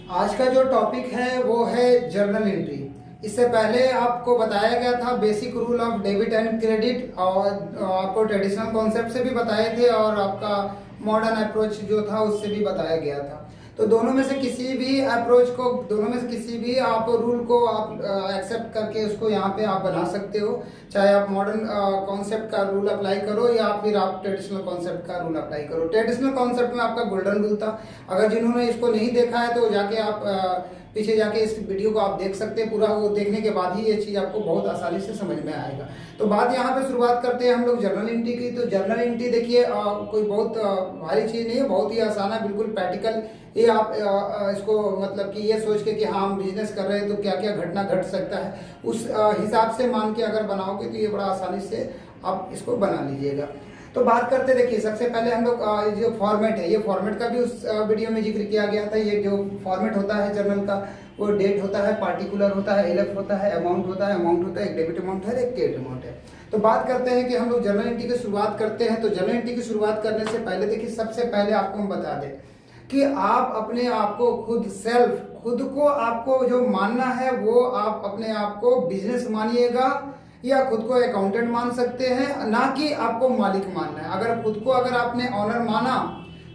आज का जो टॉपिक है वो है जर्नल एंट्री। इससे पहले आपको बताया गया था basic rule of debit and credit, और आपको ट्रेडिशनल कॉन्सेप्ट से भी बताए थे और आपका मॉडर्न अप्रोच जो था उससे भी बताया गया था। तो दोनों में से किसी भी अप्रोच को, दोनों में से किसी भी आप रूल को आप एक्सेप्ट करके उसको यहाँ पे आप बना सकते हो। चाहे आप मॉडर्न कॉन्सेप्ट का रूल अप्लाई करो या फिर आप ट्रेडिशनल कॉन्सेप्ट का रूल अप्लाई करो। ट्रेडिशनल कॉन्सेप्ट में आपका गोल्डन रूल था। अगर जिन्होंने इसको नहीं देखा है तो जाके आप पीछे जाके इस वीडियो को आप देख सकते हैं। पूरा वो देखने के बाद ही ये चीज़ आपको बहुत आसानी से समझ में आएगा। तो बात यहाँ पे शुरुआत करते हैं हम लोग जर्नल एंट्री की। तो जर्नल एंट्री देखिए कोई बहुत भारी चीज़ नहीं है, बहुत ही आसान है, बिल्कुल प्रैक्टिकल। ये आप इसको मतलब कि ये सोच के कि हाँ हम बिजनेस कर रहे हैं तो क्या क्या घटना घट सकता है उस हिसाब से मान के अगर बनाओगे तो ये बड़ा आसानी से आप इसको बना लीजिएगा। तो बात करते देखिए, सबसे पहले हम लोग जो फॉर्मेट है, ये फॉर्मेट का भी उस वीडियो में जिक्र किया गया था। ये जो फॉर्मेट होता है जर्नल का, वो डेट होता है, पार्टिकुलर होता है, एलएफ होता है, अमाउंट होता है, एक डेबिट अमाउंट है, एक क्रेडिट अमाउंट है। तो बात करते हैं कि हम लोग जर्नल एंट्री की शुरुआत करते हैं। तो जर्नल एंट्री की शुरुआत करने से पहले देखिए, सबसे पहले आपको हम बता दें कि आप अपने आप को खुद को आपको जो मानना है वो आप अपने आप को बिजनेस मानिएगा या खुद को अकाउंटेंट मान सकते हैं, ना कि आपको मालिक मानना है। अगर खुद को अगर आपने ऑनर माना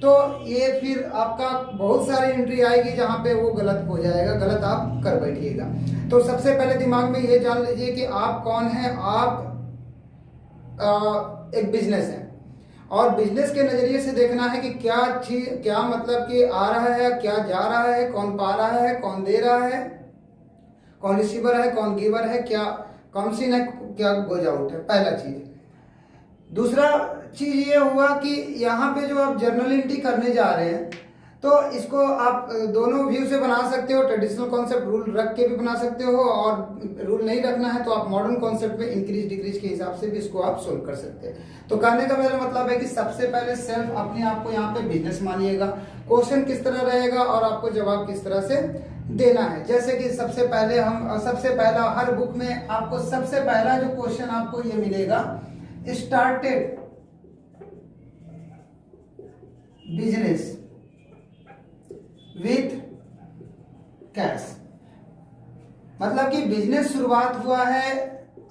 तो ये फिर आपका बहुत सारी एंट्री आएगी जहां पे वो गलत हो जाएगा, गलत आप कर बैठिएगा। तो सबसे पहले दिमाग में ये जान लीजिए कि आप कौन है। आप एक बिजनेस है और बिजनेस के नजरिए से देखना है कि क्या मतलब कि आ रहा है, क्या जा रहा है, कौन पा रहा है, कौन दे रहा है, कौन रिसीवर है, कौन गिवर है, क्या कौन सी है, क्या गोज आउट है, पहला चीज। दूसरा चीज ये हुआ कि यहाँ पे जो आप जर्नल एंट्री करने जा रहे हैं तो इसको आप दोनों व्यू से बना सकते हो। ट्रेडिशनल कॉन्सेप्ट रूल रख के भी बना सकते हो, और रूल नहीं रखना है तो आप मॉडर्न कॉन्सेप्ट में इंक्रीज डिक्रीज के हिसाब से भी इसको आप सोल्व कर सकते हैं। तो कहने का मेरा मतलब है कि सबसे पहले सेल्फ अपने आप को यहाँ पे बिजनेस मानिएगा। क्वेश्चन किस तरह रहेगा और आपको जवाब किस तरह से देना है। जैसे कि सबसे पहला हर बुक में आपको सबसे पहला जो क्वेश्चन आपको ये मिलेगा, स्टार्टेड बिजनेस विथ कैश। मतलब कि बिजनेस शुरुआत हुआ है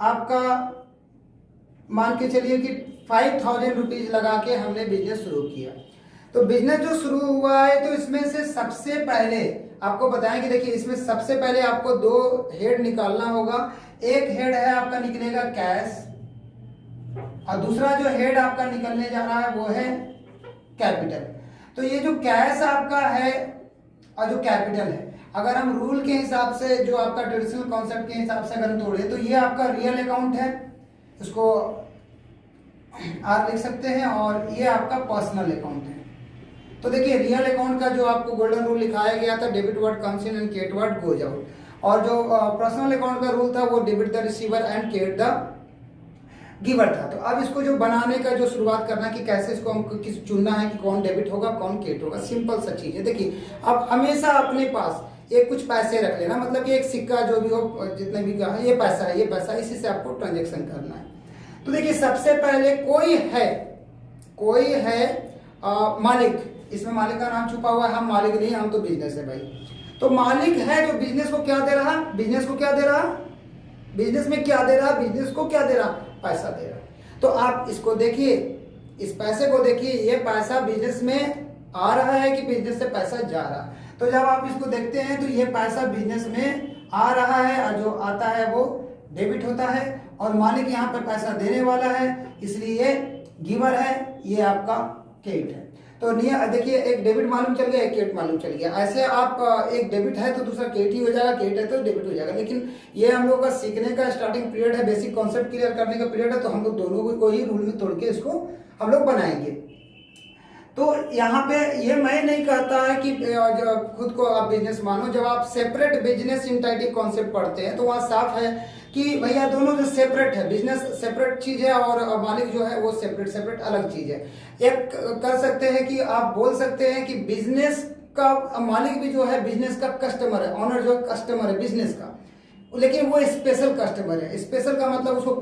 आपका, मान के चलिए कि 5000 रुपीज लगा के हमने बिजनेस शुरू किया। तो बिजनेस जो शुरू हुआ है तो इसमें से सबसे पहले आपको बताएं कि देखिए, इसमें सबसे पहले आपको दो हेड निकालना होगा। एक हेड है आपका निकलेगा कैश, और दूसरा जो हेड आपका निकलने जा रहा है वो है कैपिटल। तो ये जो कैश आपका है और जो कैपिटल है, अगर हम रूल के हिसाब से, जो आपका ट्रेडिशनल कॉन्सेप्ट के हिसाब से अगर तोड़े तो ये आपका रियल अकाउंट है, इसको आप लिख सकते हैं, और ये आपका पर्सनल अकाउंट है। तो देखिए, रियल अकाउंट का जो आपको गोल्डन रूल लिखाया गया था, debit word comes in and credit word goes out. और जो पर्सनल अकाउंट का रूल था वो debit the receiver and credit the giver था। तो अब इसको जो बनाने का जो शुरुआत करना कि कैसे इसको हमको किस चुनना है कि कौन डेबिट होगा कौन क्रेडिट होगा, सिंपल सा चीज है। देखिए, आप हमेशा अपने पास एक कुछ पैसे रख लेना, मतलब कि एक सिक्का जो भी हो, जितने भी का है, ये पैसा है, ये पैसा, इसी से आपको ट्रांजेक्शन करना है। तो देखिए, सबसे पहले कोई है मालिक। इसमें मालिक का नाम छुपा हुआ है, हम मालिक नहीं, हम तो बिजनेस है भाई। तो मालिक है जो बिजनेस को क्या दे रहा, बिजनेस को क्या दे रहा, बिजनेस में क्या दे रहा, बिजनेस को क्या दे रहा, पैसा दे रहा। तो आप इसको देखिए, इस पैसे को देखिए, ये पैसा बिजनेस में आ रहा है कि बिजनेस से पैसा जा रहा है। तो जब आप इसको देखते हैं तो ये पैसा बिजनेस में आ रहा है, और जो आता है वो डेबिट होता है, और मालिक यहाँ पे पैसा देने वाला है, इसलिए गिवर है, ये आपका क्रेडिट है। तो देखिए, एक डेबिट मालूम चल गया, एक क्रेडिट मालूम चल गया। ऐसे आप एक डेबिट है तो दूसरा क्रेडिट ही हो जाएगा, क्रेडिट है तो डेबिट हो जाएगा। लेकिन ये हम लोग का सीखने का स्टार्टिंग पीरियड है, बेसिक कॉन्सेप्ट क्लियर करने का पीरियड है, तो हम लोग दोनों को ही रूल में तोड़ के इसको हम लोग बनाएंगे। तो यहाँ पे ये मैं नहीं कहता है कि खुद को आप बिजनेस मानो। जब आप सेपरेट बिजनेस इंटाइटी कॉन्सेप्ट पढ़ते हैं तो वहाँ साफ है कि भैया दोनों जो सेपरेट है, बिजनेस सेपरेट चीज है और मालिक जो है वो सेपरेट अलग चीज है। एक कर सकते हैं कि आप बोल सकते हैं कि बिजनेस का मालिक भी जो है बिजनेस का कस्टमर है, ऑनर जो कस्टमर है बिजनेस का, लेकिन वो स्पेशल कस्टमर है। स्पेशल का मतलब उसको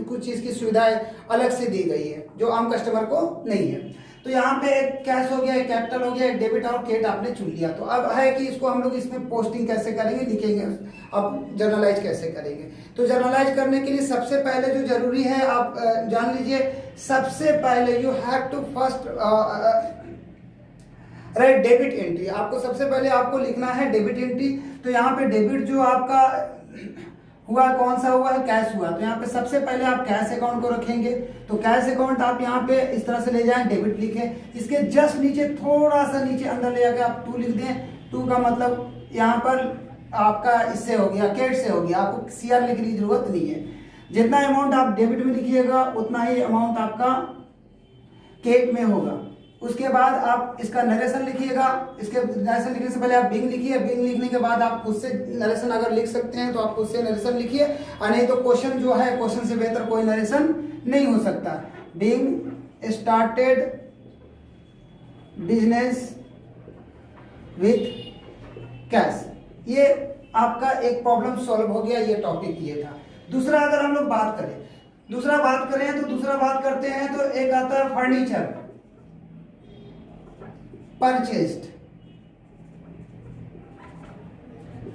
कुछ चीज की सुविधाएं अलग से दी गई है जो आम कस्टमर को नहीं है। तो यहाँ पे एक कैश हो गया, एक कैपिटल हो गया, एक डेबिट और क्रेडिट आपने चुन लिया। तो अब है कि इसको हम लोग इसमें पोस्टिंग कैसे करेंगे, लिखेंगे, अब जर्नलाइज कैसे करेंगे। तो जर्नलाइज करने के लिए सबसे पहले जो जरूरी है आप जान लीजिए, सबसे पहले you have to first write debit entry. आपको सबसे पहले आपको लिखना है डेबिट एंट्री। तो यहाँ पे डेबिट जो आपका हुआ कौन सा हुआ है, कैश हुआ। तो यहाँ पे सबसे पहले आप कैश अकाउंट को रखेंगे। तो कैश अकाउंट आप यहाँ पे इस तरह से ले जाएं, डेबिट लिखें, इसके जस्ट नीचे थोड़ा सा नीचे अंदर ले जाके आप 2 लिख दें। 2 का मतलब यहाँ पर आपका इससे हो गया, कैट से हो गया, आपको CR लिखने की जरूरत नहीं है। जितना अमाउंट आप डेबिट में लिखिएगा उतना ही अमाउंट आपका कैट में होगा। उसके बाद आप इसका नरेशन लिखिएगा। इसके नरेशन लिखने से पहले आप बिंग लिखिए। बिंग लिखने के बाद आप खुद से नरेशन अगर लिख सकते हैं तो आप खुद से नरेशन लिखिए, और नहीं तो क्वेश्चन जो है, क्वेश्चन से बेहतर कोई नरेशन नहीं हो सकता। Being started business with cash, ये आपका एक प्रॉब्लम सॉल्व हो गया, ये टॉपिक ये था। दूसरा अगर हम लोग बात करें तो दूसरा बात करते हैं तो एक आता है furniture purchased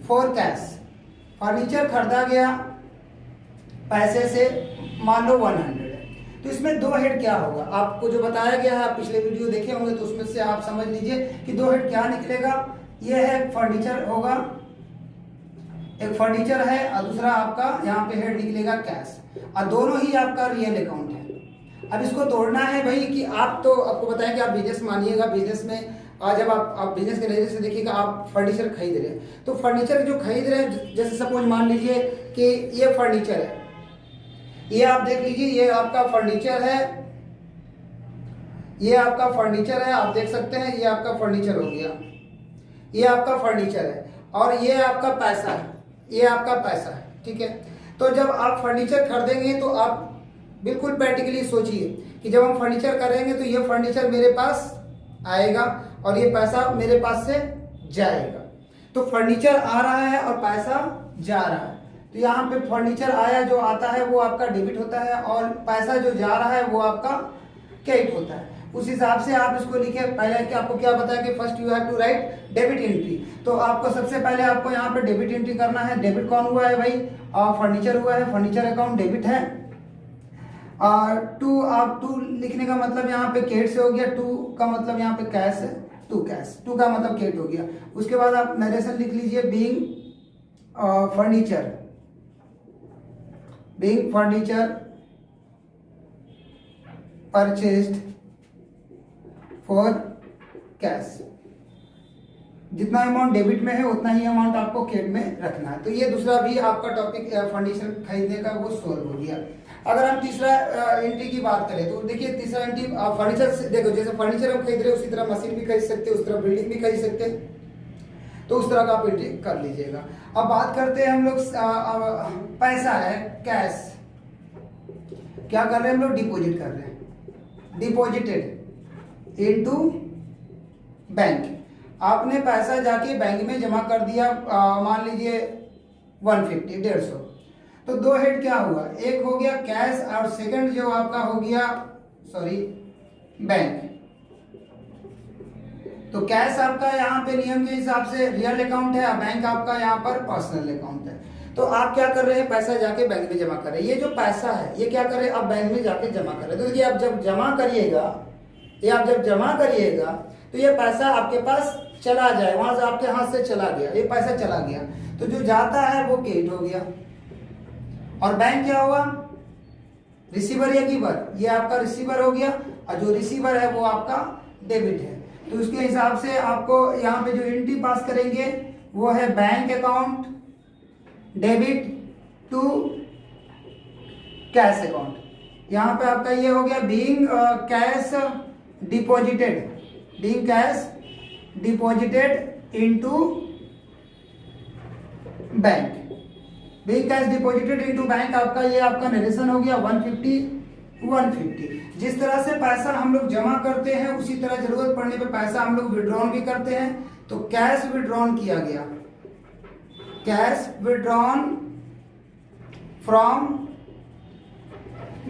for cash. Furniture खरीदा गया पैसे से, मान लो 100 है। तो इसमें 2 हेड क्या होगा, आपको जो बताया गया है, आप पिछले वीडियो देखे होंगे तो उसमें से आप समझ लीजिए कि 2 हेड क्या निकलेगा। यह है फर्नीचर होगा, एक फर्नीचर है, और दूसरा आपका यहाँ पे हेड निकलेगा कैश, और दोनों ही आपका रियल अकाउंट है। अब इसको तोड़ना है भाई कि आप तो आपको बताया कि आप बिजनेस मानिएगा, बिजनेस में जब आप बिजनेस के नजरिए से देखिएगा, आप फर्नीचर खरीद रहे हैं। तो फर्नीचर जो खरीद रहे हैं, जैसे सपोज मान लीजिए कि ये फर्नीचर है, ये आप देख लीजिए, ये आपका फर्नीचर है, ये आपका फर्नीचर है, आप देख सकते हैं, ये आपका फर्नीचर हो गया, ये आपका फर्नीचर है, और ये आपका पैसा है, ये आपका पैसा है, ठीक है। तो जब आप फर्नीचर खरीदेंगे तो आप बिल्कुल प्रैक्टिकली सोचिए कि जब हम फर्नीचर करेंगे तो ये फर्नीचर मेरे पास आएगा और ये पैसा मेरे पास से जाएगा। तो फर्नीचर आ रहा है और पैसा जा रहा है। तो यहाँ पे फर्नीचर आया जो आता है वो आपका डेबिट होता है, और पैसा जो जा रहा है वो आपका क्रेडिट होता है। उस हिसाब से आप इसको लिखे। पहले कि आपको क्या बताया कि first you have to write debit entry. तो आपको सबसे पहले आपको यहाँ पे डेबिट एंट्री करना है। डेबिट कौन हुआ है भाई, फर्नीचर हुआ है, फर्नीचर अकाउंट डेबिट है। और 2 लिखने का मतलब यहाँ पे कैट से हो गया, 2 का मतलब यहाँ पे कैश है, 2 कैश, 2 का मतलब कैट हो गया। उसके बाद आप नरेशन लिख लीजिए, being furniture purchased for cash. जितना अमाउंट डेबिट में है उतना ही अमाउंट आपको क्रेडिट में रखना है। तो ये दूसरा भी आपका टॉपिक फर्नीचर खरीदने का वो सॉल्व हो गया। अगर हम तीसरा एंट्री की बात करें तो देखिए, तीसरा एंट्री फर्नीचर से देखो, जैसे फर्नीचर हम खरीद रहे हैं उसी तरह मशीन भी खरीद सकते हैं, उस तरह बिल्डिंग भी खरीद सकते हैं, तो उस तरह का आप एंट्री कर लीजिएगा। अब बात करते हैं हम लोग, पैसा है कैश, क्या कर रहे हैं हम लोग, डिपॉजिट कर रहे हैं, डिपॉजिटेड इनटू बैंक। आपने पैसा जाके बैंक में जमा कर दिया, मान लीजिए 150, 150। तो 2 हेड क्या हुआ, एक हो गया कैश और सेकंड जो आपका हो गया बैंक। तो कैश आपका यहाँ पे नियम के हिसाब से रियल अकाउंट है, बैंक आपका यहाँ पर पर्सनल अकाउंट है। तो आप क्या कर रहे हैं, पैसा जाके बैंक में जमा कर रहे हैं। ये जो पैसा है ये क्या कर रहे हैं, आप बैंक में जाके जमा कर रहे हैं। तो देखिए, आप जब जमा करिएगा तो ये पैसा आपके पास चला जाए, वहां से आपके हाथ से चला गया, ये पैसा चला गया। तो जो जाता है वो क्रेडिट हो गया, और बैंक क्या हुआ, रिसीवर या गिवर, ये आपका रिसीवर हो गया, और जो रिसीवर है वो आपका डेबिट है। तो उसके हिसाब से आपको यहाँ पे जो एंट्री पास करेंगे वो है bank account debit to cash account. यहाँ पे आपका ये हो गया being cash deposited into bank. Being cash deposited into bank आपका ये आपका नरेशन हो गया 150। जिस तरह से पैसा हम लोग जमा करते हैं उसी तरह जरूरत पड़ने पे पैसा हम लोग विड्रॉन भी करते हैं। तो कैश विड्रॉन किया गया, कैश विड्रॉन फ्रॉम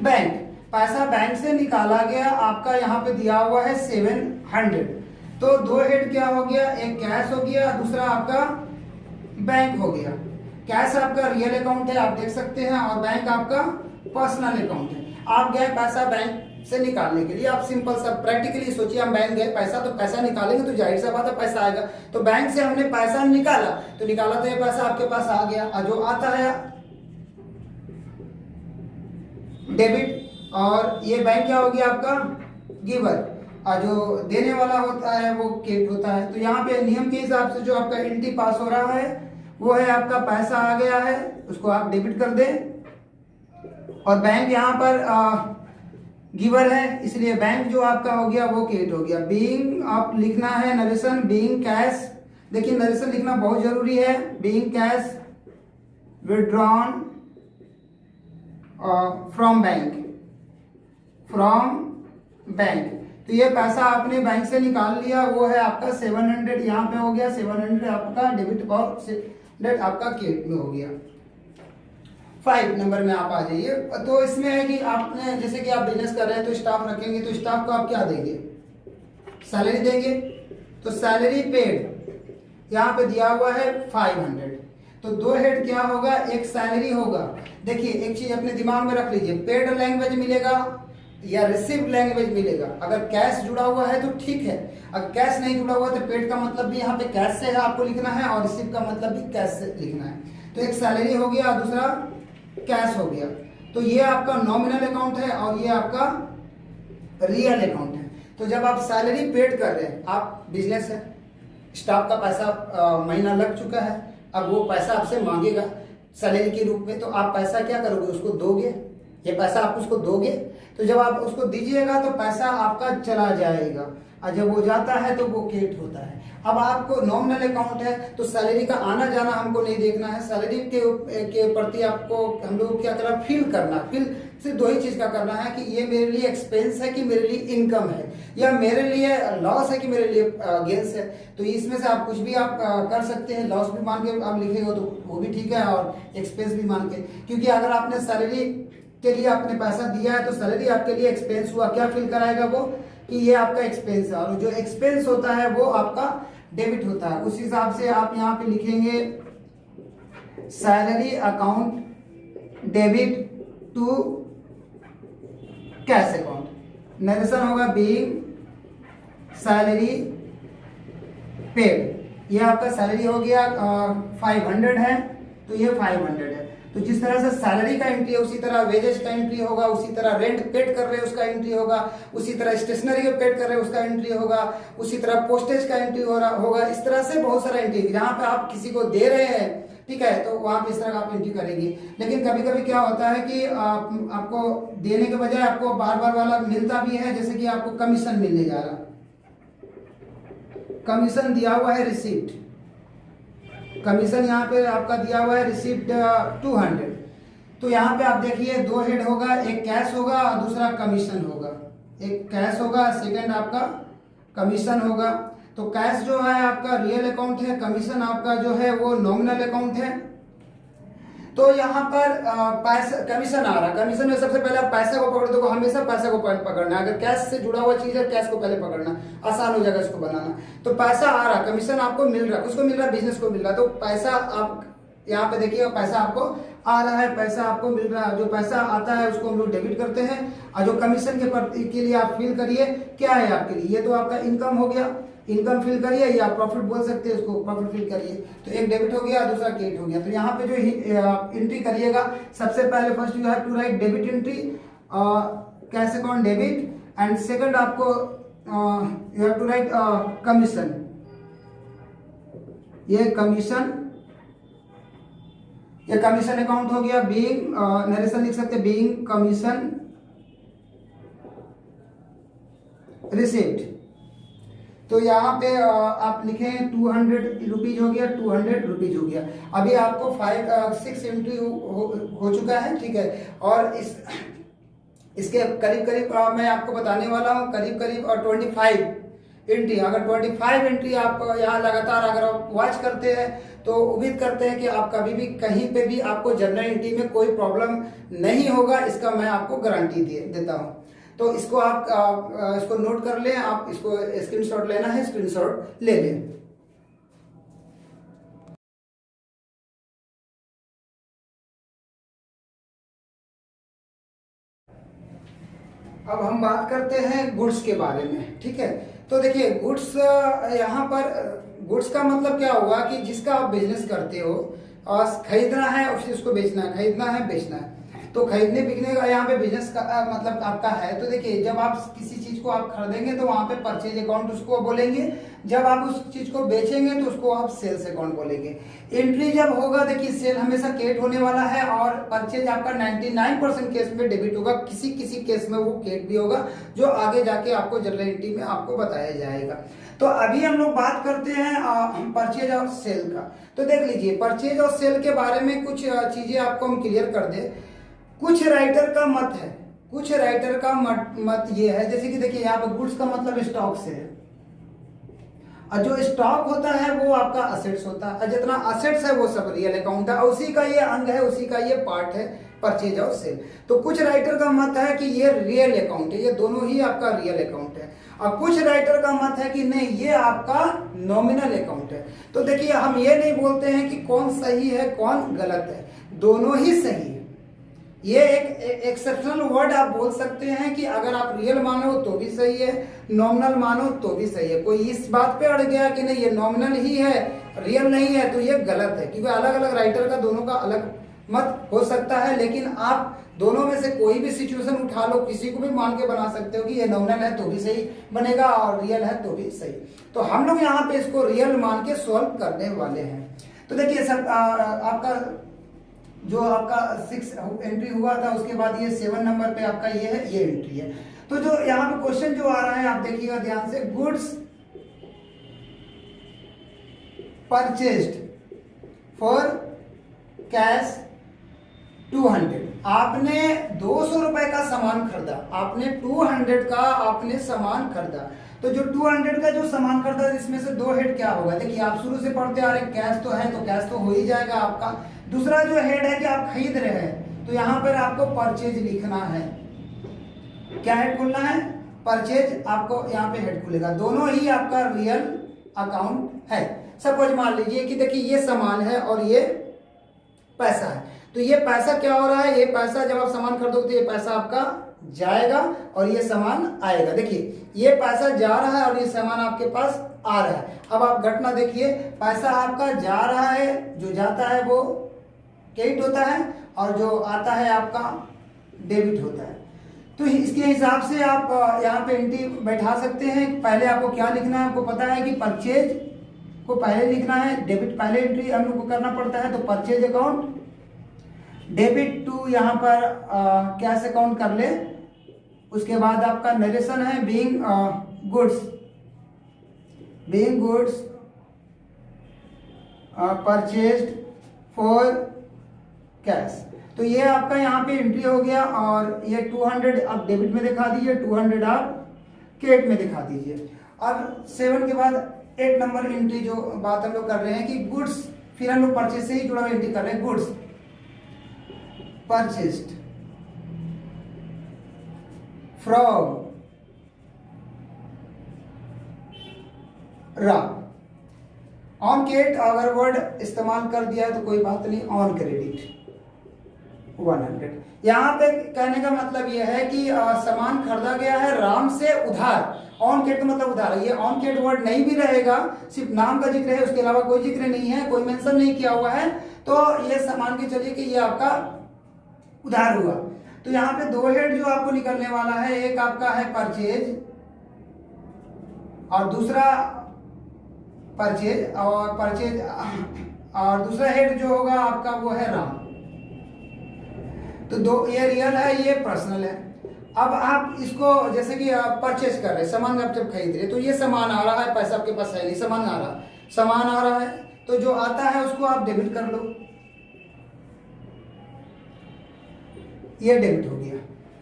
बैंक। पैसा बैंक से निकाला गया, आपका यहाँ पे दिया हुआ है 700। तो दो हेड क्या हो गया, एक कैश हो गया, दूसरा आपका बैंक हो गया। कैश आपका रियल अकाउंट है, आप देख सकते हैं, और बैंक आपका पर्सनल अकाउंट है। आप गए पैसा बैंक से निकालने के लिए, आप सिंपल सा प्रैक्टिकली सोचिए, हम बैंक गए पैसा, तो पैसा निकालेंगे तो जाहिर सा बात है पैसा आएगा। तो बैंक से हमने पैसा निकाला, तो ये पैसा आपके पास आ गया, और जो आता है डेबिट, और ये बैंक क्या हो गया आपका गिवर, और जो देने वाला होता है वो क्रेडिट होता है। तो यहाँ पे नियम के हिसाब से जो आपका एंट्री पास हो रहा है वो है आपका पैसा आ गया है, उसको आप डेबिट कर दें, और बैंक यहाँ पर गिवर है, इसलिए बैंक जो आपका हो गया वो क्रेडिट हो गया। बीइंग आप लिखना है नरेशन, बीइंग कैश, देखिए नरेशन लिखना बहुत जरूरी है। Being cash withdrawn from bank, from bank, तो ये पैसा आपने बैंक से निकाल लिया, वो है आपका 700, यहाँ पे हो गया 700 आपका डेबिट और 700 आपका क्रेडिट में हो गया। 5 नंबर में आप आ जाइए। तो इसमें है कि आपने जैसे कि आप बिजनेस कर रहे हैं तो स्टाफ रखेंगे, तो स्टाफ को आप क्या देंगे, सैलरी देंगे। तो सैलरी पेड यहाँ पे दिया हुआ है 500। तो दो हेड क्या होगा, एक सैलरी होगा। देखिए एक चीज अपने दिमाग में रख लीजिए, पेड लैंग्वेज मिलेगा या रिसीव लैंग्वेज मिलेगा। अगर कैश जुड़ा हुआ है तो ठीक है, अगर कैश नहीं जुड़ा हुआ तो पेड का मतलब भी यहाँ पे कैश से है आपको लिखना है, और रिसीव का मतलब भी कैश से लिखना है। तो एक सैलरी हो गया, दूसरा कैश हो गया। तो ये आपका नॉमिनल अकाउंट है और ये आपका रियल अकाउंट है। तो जब आप सैलरी पेड कर रहे हैं, आप बिजनेस है, स्टाफ का पैसा महीना लग चुका है, अब वो पैसा आपसे मांगेगा सैलरी के रूप में, तो आप पैसा क्या करोगे, उसको दोगे, ये पैसा आप उसको दोगे। तो जब आप उसको दीजिएगा तो पैसा आपका चला जाएगा, और जब वो जाता है तो वो क्रेडिट होता है। अब आपको नॉमिनल अकाउंट है तो सैलरी का आना जाना हमको नहीं देखना है, सैलरी के प्रति आपको हम लोग क्या करना, फील करना। फील सिर्फ दो ही चीज का करना है कि ये मेरे लिए एक्सपेंस है कि मेरे लिए इनकम है, या मेरे लिए लॉस है कि मेरे लिए गेंस है। तो इसमें से आप कुछ भी आप कर सकते हैं, लॉस भी मान के आप लिखेंगे तो वो भी ठीक है, और एक्सपेंस भी मान के, क्योंकि अगर आपने सैलरी के लिए आपने पैसा दिया है तो सैलरी आपके लिए एक्सपेंस हुआ, क्या फील कराएगा वो कि ये आपका एक्सपेंस है, और जो एक्सपेंस होता है वो आपका डेबिट होता है। उस हिसाब से आप यहाँ पे लिखेंगे salary account debit to cash account. Narration होगा बीइंग सैलरी पेड, ये आपका सैलरी हो गया 500 है, तो ये 500 है। तो जिस तरह से सैलरी का एंट्री है उसी तरह वेजेस का एंट्री होगा, उसी तरह रेंट पेड कर रहे हैं उसका एंट्री होगा, उसी तरह स्टेशनरी के पेड कर रहे हैं उसका एंट्री होगा, उसी तरह पोस्टेज का एंट्री होगा। इस तरह से बहुत सारा एंट्री, जहां पे आप किसी को दे रहे हैं, ठीक है, तो वहां पे इस तरह का आप एंट्री करेंगे। लेकिन कभी कभी क्या होता है कि आपको देने के बजाय आपको बार बार वाला मिलता भी है, जैसे कि आपको कमीशन मिलने जा रहा, कमीशन दिया हुआ है रिसिप्ट, कमीशन यहाँ पे आपका दिया हुआ है रिसिप्ट 200। तो यहाँ पे आप देखिए दो हेड होगा, एक कैश होगा और दूसरा कमीशन होगा। एक कैश होगा, सेकंड आपका कमीशन होगा। तो कैश जो है आपका रियल अकाउंट है, कमीशन आपका जो है वो नॉमिनल अकाउंट है। तो यहाँ पर पैसा कमीशन आ रहा है, कमीशन में सबसे पहले आप पैसा को पकड़ दो, हमेशा पैसा को पकड़ना। अगर कैश से जुड़ा हुआ चीज है, कैश को पहले पकड़ना, आसान हो जाएगा इसको बनाना। तो पैसा आ रहा, कमीशन आपको मिल रहा, उसको मिल रहा, बिजनेस को मिल रहा। तो पैसा आप यहाँ पे देखिए, पैसा आपको आ रहा है, पैसा आपको मिल रहा है। जो पैसा आता है उसको हम लोग डेबिट करते हैं, और जो कमीशन के लिए आप फील करिए क्या है आपके लिए, ये तो आपका इनकम हो गया, इनकम फील करिए, या प्रॉफिट बोल सकते हैं उसको, प्रॉफिट फील करिए। तो एक डेबिट हो गया, दूसरा क्रेडिट हो गया। तो यहाँ पे जो एंट्री करिएगा, सबसे पहले first you have to write debit entry, cash account debit, and second आपको you have to write commission, ये कमीशन, ये कमीशन अकाउंट हो गया। बीइंग नरेशन लिख सकते हैं, बीइंग कमीशन रिसिप्ट। तो यहाँ पे आप लिखें 200 रुपीज हो गया, 200 रुपीज हो गया। अभी आपको 6 एंट्री हो चुका है, ठीक है। और इसके करीब करीब मैं आपको बताने वाला हूँ, करीब करीब 25 एंट्री। अगर 25 एंट्री आप यहाँ लगातार अगर आप वॉच करते हैं तो उम्मीद करते हैं कि आप कभी भी कहीं पे भी आपको जनरल एंट्री में कोई प्रॉब्लम नहीं होगा, इसका मैं आपको गारंटी देता हूँ। तो इसको आप इसको नोट कर लें, आप इसको स्क्रीनशॉट लेना है, स्क्रीनशॉट ले लें। अब हम बात करते हैं गुड्स के बारे में, ठीक है। तो देखिए गुड्स, यहाँ पर गुड्स का मतलब क्या हुआ कि जिसका आप बिजनेस करते हो और खरीदना है और फिर उसको बेचना है, खरीदना है बेचना है, तो खरीदने बिकने का यहाँ पे बिजनेस का मतलब आपका है। तो देखिए जब आप किसी चीज को आप खरीदेंगे तो वहां पे परचेज अकाउंट उसको बोलेंगे, जब आप उस चीज को बेचेंगे तो उसको आप सेल्स अकाउंट बोलेंगे। एंट्री जब होगा, देखिए सेल हमेशा कैट होने वाला है और परचेज आपका 99% केस में डेबिट होगा, किसी किसी केस में वो कैट भी होगा, जो आगे जाके आपको जनरल एंट्री में आपको बताया जाएगा। तो अभी हम लोग बात करते हैं परचेज और सेल का। तो देख लीजिए परचेज और सेल के बारे में कुछ चीजें आपको हम क्लियर कर दे। कुछ राइटर का मत है, कुछ राइटर का मत ये है, जैसे कि देखिए यहाँ पे गुड्स का मतलब स्टॉक से है, और जो स्टॉक होता है वो आपका असेट्स होता है, और जितना असेट्स है वो सब रियल अकाउंट है, उसी का ये अंग है, उसी का ये पार्ट है परचेज और सेल। तो कुछ राइटर का मत है कि ये रियल अकाउंट है, ये दोनों ही आपका रियल अकाउंट है, और कुछ राइटर का मत है कि नहीं ये आपका नॉमिनल अकाउंट है। तो देखिए हम ये नहीं बोलते हैं कि कौन सही है कौन गलत है, दोनों ही सही है। ये एक एक्सेप्शनल वर्ड आप बोल सकते हैं कि अगर आप रियल मानो तो भी सही है, नॉमिनल मानो तो भी सही है। कोई इस बात पे अड़ गया कि नहीं ये नॉमिनल ही है रियल नहीं है, तो ये गलत है, क्योंकि अलग अलग राइटर का दोनों का अलग मत हो सकता है। लेकिन आप दोनों में से कोई भी सिचुएशन उठा लो, किसी को भी मान के बना सकते हो कि ये नॉमिनल है तो भी सही बनेगा और रियल है तो भी सही। तो हम लोग यहाँ पे इसको रियल मान के सॉल्व करने वाले हैं। तो देखिए सर आपका जो आपका 6 एंट्री हुआ था, उसके बाद ये 7 नंबर पे आपका ये है, ये एंट्री है। तो जो यहाँ पे क्वेश्चन जो आ रहा है आप देखिएगा ध्यान से, गुड्स परचेज्ड फॉर कैश 200। आपने 200 रुपए का सामान खरीदा, आपने 200 का आपने सामान खरीदा। तो जो 200 का जो सामान खरीदा इसमें से दो हेड क्या होगा, देखिए आप शुरू से पढ़ते आ रहे, कैश तो है तो कैश तो हो ही जाएगा आपका। दूसरा जो हेड है कि आप खरीद रहे हैं, तो यहाँ पर आपको परचेज लिखना है। क्या हेड खुलना है, परचेज, आपको यहाँ पे हेड खुलेगा। दोनों ही आपका रियल अकाउंट है। सपोज मान लीजिए कि देखिए ये सामान है और ये पैसा है, तो ये पैसा क्या हो रहा है, ये पैसा जब आप सामान खरीदोगे तो ये पैसा आपका जाएगा और ये सामान आएगा। देखिए ये पैसा जा रहा है और ये सामान आपके पास आ रहा है। अब आप घटना देखिए, पैसा आपका जा रहा है, जो जाता है वो क्रेडिट होता है और जो आता है आपका डेबिट होता है। तो इसके हिसाब से आप यहाँ पे एंट्री बैठा सकते हैं। पहले आपको क्या लिखना है, आपको पता है कि परचेज को पहले लिखना है, डेबिट पहले एंट्री हम लोग को करना पड़ता है। तो परचेज अकाउंट, डेबिट टू यहाँ पर कैश अकाउंट कर ले। उसके बाद आपका नरेशन है being goods, being goods purchased for cash. तो ये आपका यहाँ पे एंट्री हो गया, और ये 200 आप डेबिट में दिखा दीजिए, 200 आप क्रेडिट में दिखा दीजिए। अब 7 के बाद 8 नंबर एंट्री जो बात हम लोग कर रहे हैं कि गुड्स, फिर हम लोग परचेज से ही जुड़ा हुआ एंट्री कर रहे हैं। गुड्स परचेज्ड फ्रॉम रा। ऑन क्रेडिट अगर वर्ड इस्तेमाल कर दिया है तो कोई बात नहीं, ऑन क्रेडिट 100। यहाँ पे कहने का मतलब यह है कि सामान खरीदा गया है राम से उधार। ऑन क्रेडिट का मतलब उधार है। ये ऑन क्रेडिट वर्ड नहीं भी रहेगा, सिर्फ नाम का जिक्र है, उसके अलावा कोई जिक्र नहीं है, कोई मेंशन नहीं किया हुआ है, तो ये सामान के चलिए कि ये आपका उधार हुआ। तो यहाँ पे दो हेड जो आपको निकलने वाला है, एक आपका है परचेज और दूसरा परचेज, और दूसरा हेड जो होगा आपका वो है राम। तो दो, ये रियल है ये पर्सनल है। अब आप इसको जैसे कि आप परचेज कर रहे, सामान आप जब खरीद रहे, तो ये सामान आ रहा है, पैसा आपके पास है नहीं, सामान आ रहा है, तो जो आता है उसको आप डेबिट कर लो, ये डेबिट हो गया।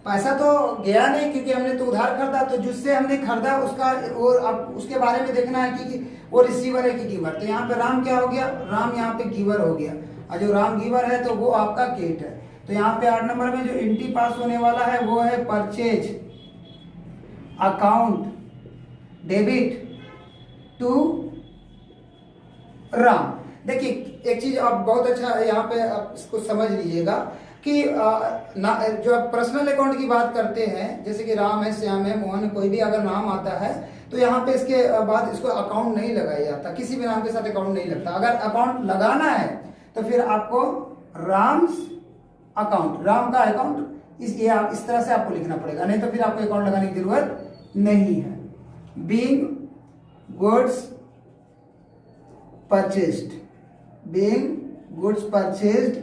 पैसा तो गया नहीं, क्योंकि हमने तो उधार खरीदा, तो जिससे हमने खरीदा उसका और अब उसके बारे में देखना है कि वो रिसीवर है कि गिवर। तो यहाँ पे राम क्या हो गया, राम यहाँ पे गिवर हो गया, और जो राम गिवर है तो वो आपका केट है। तो यहाँ पे 8 नंबर में जो एंट्री पास होने वाला है वो है purchase account debit to Ram. देखिए एक चीज आप बहुत अच्छा यहाँ पे आप इसको समझ लीजिएगा कि जो आप पर्सनल अकाउंट की बात करते हैं, जैसे कि राम है, श्याम है, मोहन, कोई भी अगर नाम आता है तो यहाँ पे इसके बाद इसको अकाउंट नहीं लगाया जाता, किसी भी नाम के साथ अकाउंट नहीं लगता। अगर अकाउंट लगाना है तो फिर आपको राम्स अकाउंट, राम का अकाउंट इस तरह से आपको लिखना पड़ेगा, नहीं तो फिर आपको अकाउंट लगाने की जरूरत नहीं है। Being goods purchased, being goods purchased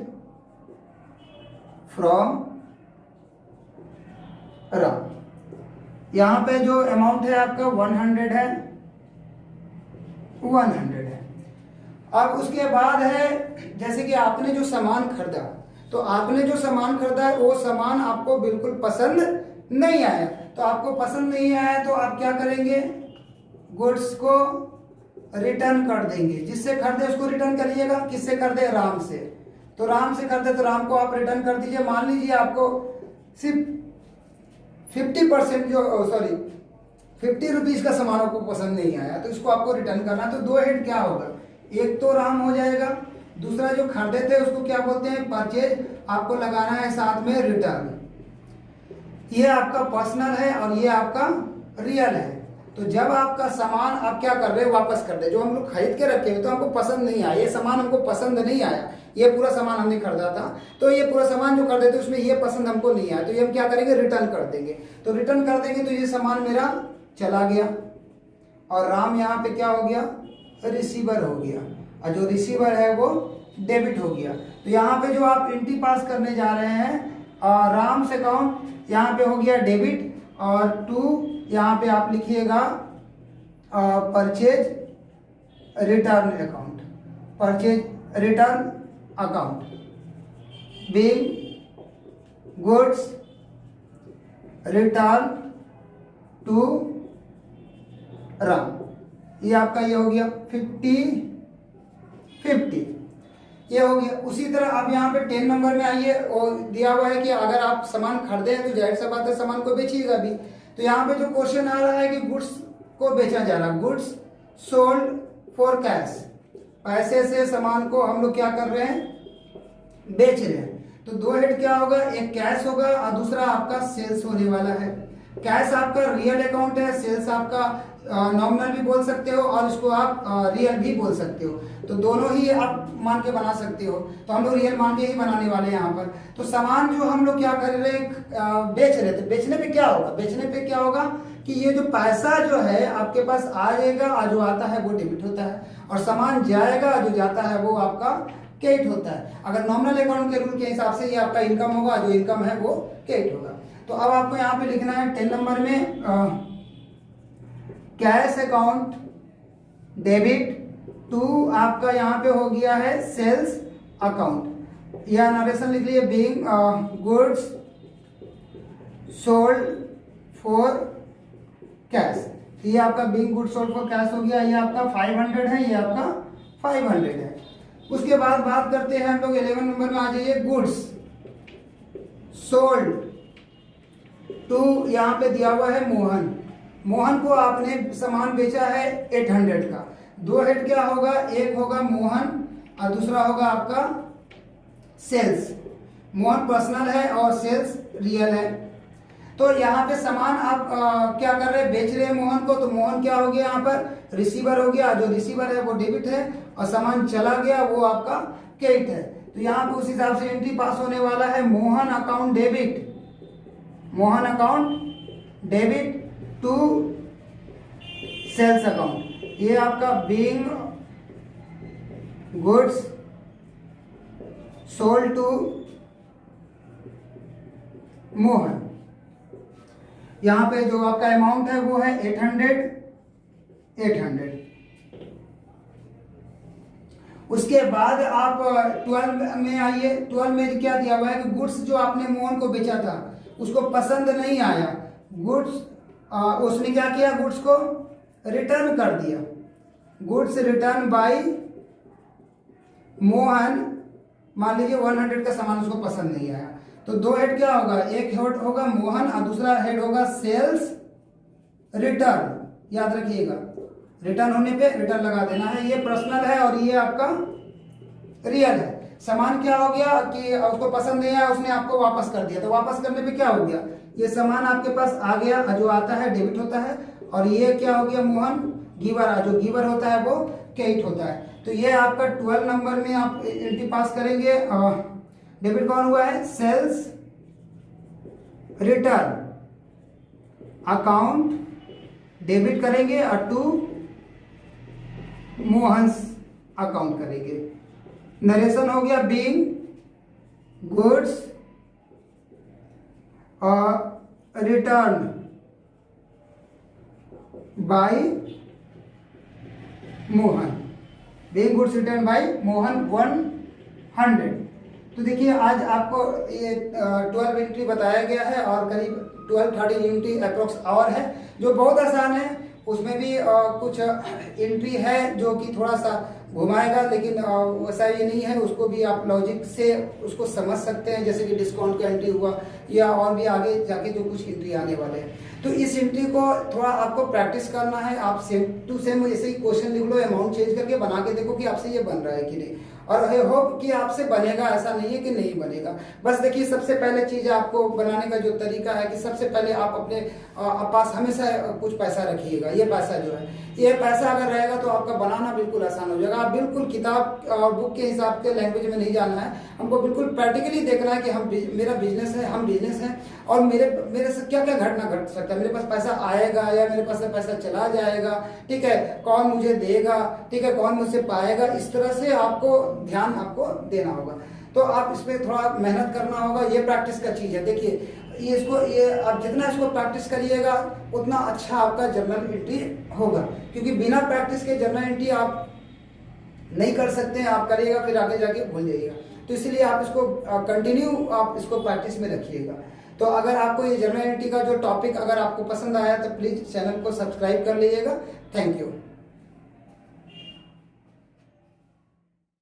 from Ram. यहां पे जो अमाउंट है आपका 100 है, 100 है। अब उसके बाद है जैसे कि आपने जो सामान खरीदा, तो आपने जो सामान खरीदा है वो सामान आपको बिल्कुल पसंद नहीं आया, तो आपको पसंद नहीं आया तो आप क्या करेंगे, गुड्स को रिटर्न कर देंगे। जिससे खरीदे उसको रिटर्न करिएगा, किससे खरीदे, राम से। तो राम से खरीदे तो राम को आप रिटर्न कर दीजिए। मान लीजिए आपको सिर्फ 50% जो 50 रुपीज का सामान आपको पसंद नहीं आया, तो इसको आपको रिटर्न करना। तो दो हेड क्या होगा, एक तो राम हो जाएगा, दूसरा जो खरीदे थे उसको क्या बोलते हैं, परचेज, आपको लगाना है साथ में रिटर्न। ये आपका पर्सनल है और ये आपका रियल है। तो जब आपका सामान आप क्या कर रहे हैं, वापस कर दे, जो हम लोग खरीद के रखे हुए तो हमको पसंद नहीं आया, ये सामान हमको पसंद नहीं आया, ये पूरा सामान हमने खरीदा था, तो ये पूरा सामान जो खरीदे थे उसमें ये पसंद हमको नहीं आया, तो ये हम क्या करेंगे, रिटर्न कर देंगे। तो रिटर्न कर देंगे तो ये सामान मेरा चला गया, और राम यहाँ पे क्या हो गया, रिसीवर हो गया, और जो रिसीवर है वो डेबिट हो गया। तो यहाँ पे जो आप एंट्री पास करने जा रहे हैं, राम से अकाउंट यहाँ पे हो गया डेबिट, और टू यहाँ पे आप लिखिएगा purchase return account, purchase return account, being goods return to Ram. ये आपका ये हो गया 50-50, ये हो गया। उसी तरह आप यहाँ पे 10 नंबर में आइए, और दिया हुआ है कि अगर आप सामान खरीदे हैं तो जाहिर सा बात है सामान को बेचिएगा भी। तो यहाँ पे जो क्वेश्चन आ रहा है कि गुड्स को बेचा जा रहा, गुड्स सोल्ड फॉर कैश, पैसे से सामान को हम लोग क्या कर रहे हैं, बेच रहे हैं। तो दो हेड क्या होगा, एक कैश होगा और दूसरा आपका सेल्स होने वाला है। कैश आपका रियल अकाउंट है, सेल्स आपका नॉमिनल भी बोल सकते हो और इसको आप रियल भी बोल सकते हो, तो दोनों ही आप मान के बना सकते हो। तो हम लोग रियल मान के ही बनाने वाले हैं यहाँ पर। तो सामान जो हम लोग क्या कर रहे बेच रहे थे, बेचने पे क्या होगा, बेचने पे क्या होगा कि ये जो पैसा जो है आपके पास आ जाएगा, और जो आता है वो डेबिट होता है, और सामान जाएगा, जो जाता है वो आपका क्रेडिट होता है। अगर नॉमिनल अकाउंट के रूल के हिसाब से ये आपका इनकम होगा, जो इनकम है वो क्रेडिट होगा। तो अब आपको यहाँ पे लिखना है 10 नंबर में कैश अकाउंट डेबिट टू आपका यहाँ पे हो गया है सेल्स अकाउंट। यह नरेशन लिख लीजिए, being goods sold for cash. ये आपका being goods sold for cash हो गया, ये आपका 500 है, ये आपका 500 है। उसके बाद बात करते हैं हम लोग 11 नंबर में आ जाइए, गुड्स सोल्ड टू, यहाँ पे दिया हुआ है मोहन। मोहन को आपने सामान बेचा है 800 का। दो हेड क्या होगा, एक होगा मोहन और दूसरा होगा आपका सेल्स। मोहन पर्सनल है और सेल्स रियल है। तो यहाँ पे सामान आप क्या कर रहे हैं, बेच रहे हैं मोहन को, तो मोहन क्या हो गया, यहाँ पर रिसीवर हो गया, जो रिसीवर है वो डेबिट है, और सामान चला गया वो आपका क्रेडिट है। तो यहाँ पे उस हिसाब से एंट्री पास होने वाला है, Mohan account debit, Mohan account debit to sales account. ये आपका being goods sold to Mohan. यहां पे जो आपका अमाउंट है वो है 800। उसके बाद आप 12 में आइए। 12 में क्या दिया हुआ है कि गुड्स जो आपने मोहन को बेचा था उसको पसंद नहीं आया, गुड्स उसने क्या किया, गुड्स को रिटर्न कर दिया। गुड्स रिटर्न बाय मोहन, मान लीजिए 100 का सामान उसको पसंद नहीं आया, तो दो हेड क्या होगा, एक हेड होगा मोहन और दूसरा हेड होगा सेल्स रिटर्न। याद रखिएगा, रिटर्न होने पे रिटर्न लगा देना है। ये पर्सनल है और ये आपका रियल है। सामान क्या हो गया कि उसको पसंद नहीं आया, उसने आपको वापस कर दिया, तो वापस करने पे क्या हो गया, ये सामान आपके पास आ गया, जो आता है डेबिट होता है, और ये क्या हो गया मोहन गिवर, जो गिवर होता है वो क्रेडिट होता है। तो ये आपका 12 नंबर में आप एंट्री पास करेंगे। डेबिट कौन हुआ है, सेल्स रिटर्न अकाउंट डेबिट करेंगे और टू मोहन्स अकाउंट करेंगे। नरेशन हो गया, being goods return by Mohan, being goods return by Mohan 100। तो देखिए आज आपको ये 12 एंट्री बताया गया है और करीब 12-13 एंट्री अप्रोक्स और है, जो बहुत आसान है। उसमें भी कुछ एंट्री है जो कि थोड़ा सा घुमाएगा, लेकिन वैसा ये नहीं है, उसको भी आप लॉजिक से उसको समझ सकते हैं, जैसे कि डिस्काउंट का एंट्री हुआ या और भी आगे जाके जो कुछ एंट्री आने वाले हैं। तो इस एंट्री को थोड़ा आपको प्रैक्टिस करना है। आप सेम टू सेम ऐसे ही क्वेश्चन लिख लो, अमाउंट चेंज करके बना के देखो कि आपसे ये बन रहा है कि नहीं, और आई होप कि आपसे बनेगा, ऐसा नहीं है कि नहीं बनेगा। बस देखिए सबसे पहले चीज आपको बनाने का जो तरीका है कि सबसे पहले आप अपने पास हमेशा कुछ पैसा रखिएगा। ये पैसा जो है, ये पैसा अगर रहेगा तो आपका बनाना बिल्कुल आसान हो जाएगा। आप बिल्कुल किताब और बुक के हिसाब के लैंग्वेज में नहीं जाना है, हमको बिल्कुल प्रैक्टिकली देखना है कि हम मेरा बिजनेस है, हम बिजनेस हैं और मेरे से क्या क्या घटना घट सकता है, मेरे पास पैसा आएगा या मेरे पास से पैसा चला जाएगा, ठीक है, कौन मुझे देगा, ठीक है, कौन मुझसे पाएगा। इस तरह से आपको ध्यान आपको देना होगा। तो आप इसमें थोड़ा मेहनत करना होगा, ये प्रैक्टिस का चीज है। देखिए ये आप जितना इसको प्रैक्टिस करिएगा उतना अच्छा आपका जर्नल एंट्री होगा, क्योंकि बिना प्रैक्टिस के जर्नल एंट्री आप नहीं कर सकते हैं। आप करिएगा फिर आगे जाके भूल जाइएगा, तो इसलिए आप इसको कंटिन्यू आप इसको प्रैक्टिस में रखिएगा। तो अगर आपको ये जर्नल एंट्री का जो टॉपिक अगर आपको पसंद आया तो प्लीज चैनल को सब्सक्राइब कर लीजिएगा। Thank you.